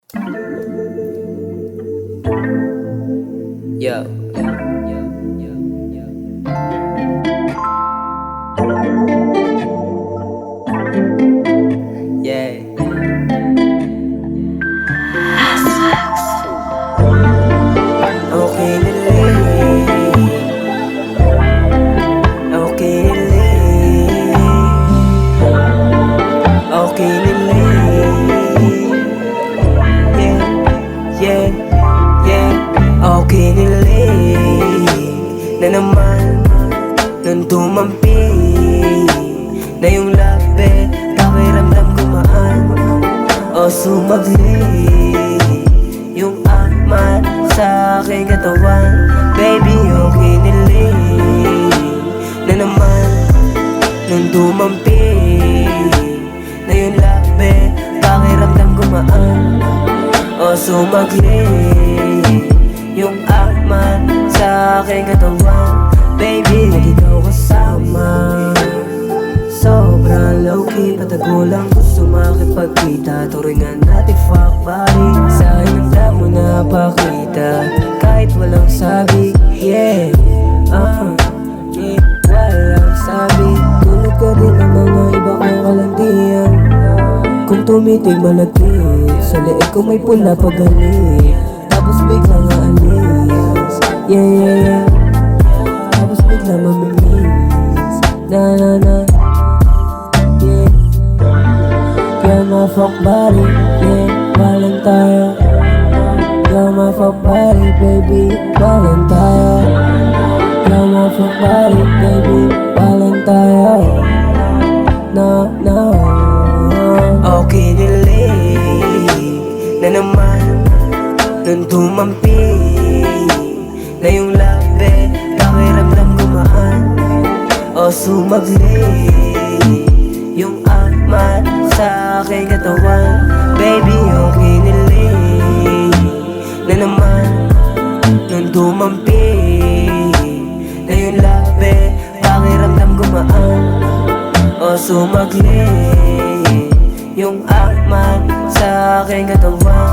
Yo, yeah. Okay na lang. Okay na lang. Okay na lang. Yeah, yeah, yeah. Okay na lang. Na naman nung tumampi na yung labi, pakiramdam gumaan o sumagli yung akmat sa aking katawan. Baby, okay nilig na naman nung tumampi na yung labi, pakiramdam gumaan o sumagli yung akmat sa aking katawan. Baby, lagi daw kasama, sobrang low-key, patago lang gusto makipagkita. Turingan natin fuck body, sa handa mo na pakita kahit walang sabi. Yeah, yeah, walang sabi. Tulad ka din ng mga iba kong kalandian. Kung tumitig malagkit, sa leeg ko may pula pagalit, tapos biglang aalis. Yeah, yeah, yeah. Tapos bigla mamimiss. Na na na. Yeah. Kaya ma-fuck body. Yeah, walang tayo. Kaya ma-fuck body, baby, walang tayo. Kaya ma-fuck body, baby, walang tayo. No, no. Okay nilig na naman nung tumampi na yung labi, pakiramdam gumaan o sumagli yung akmat sa aking katawan. Baby, okay nilig na naman nung tumampi na yung labi, pakiramdam gumaan o sumagli yung akmat sa aking katawan.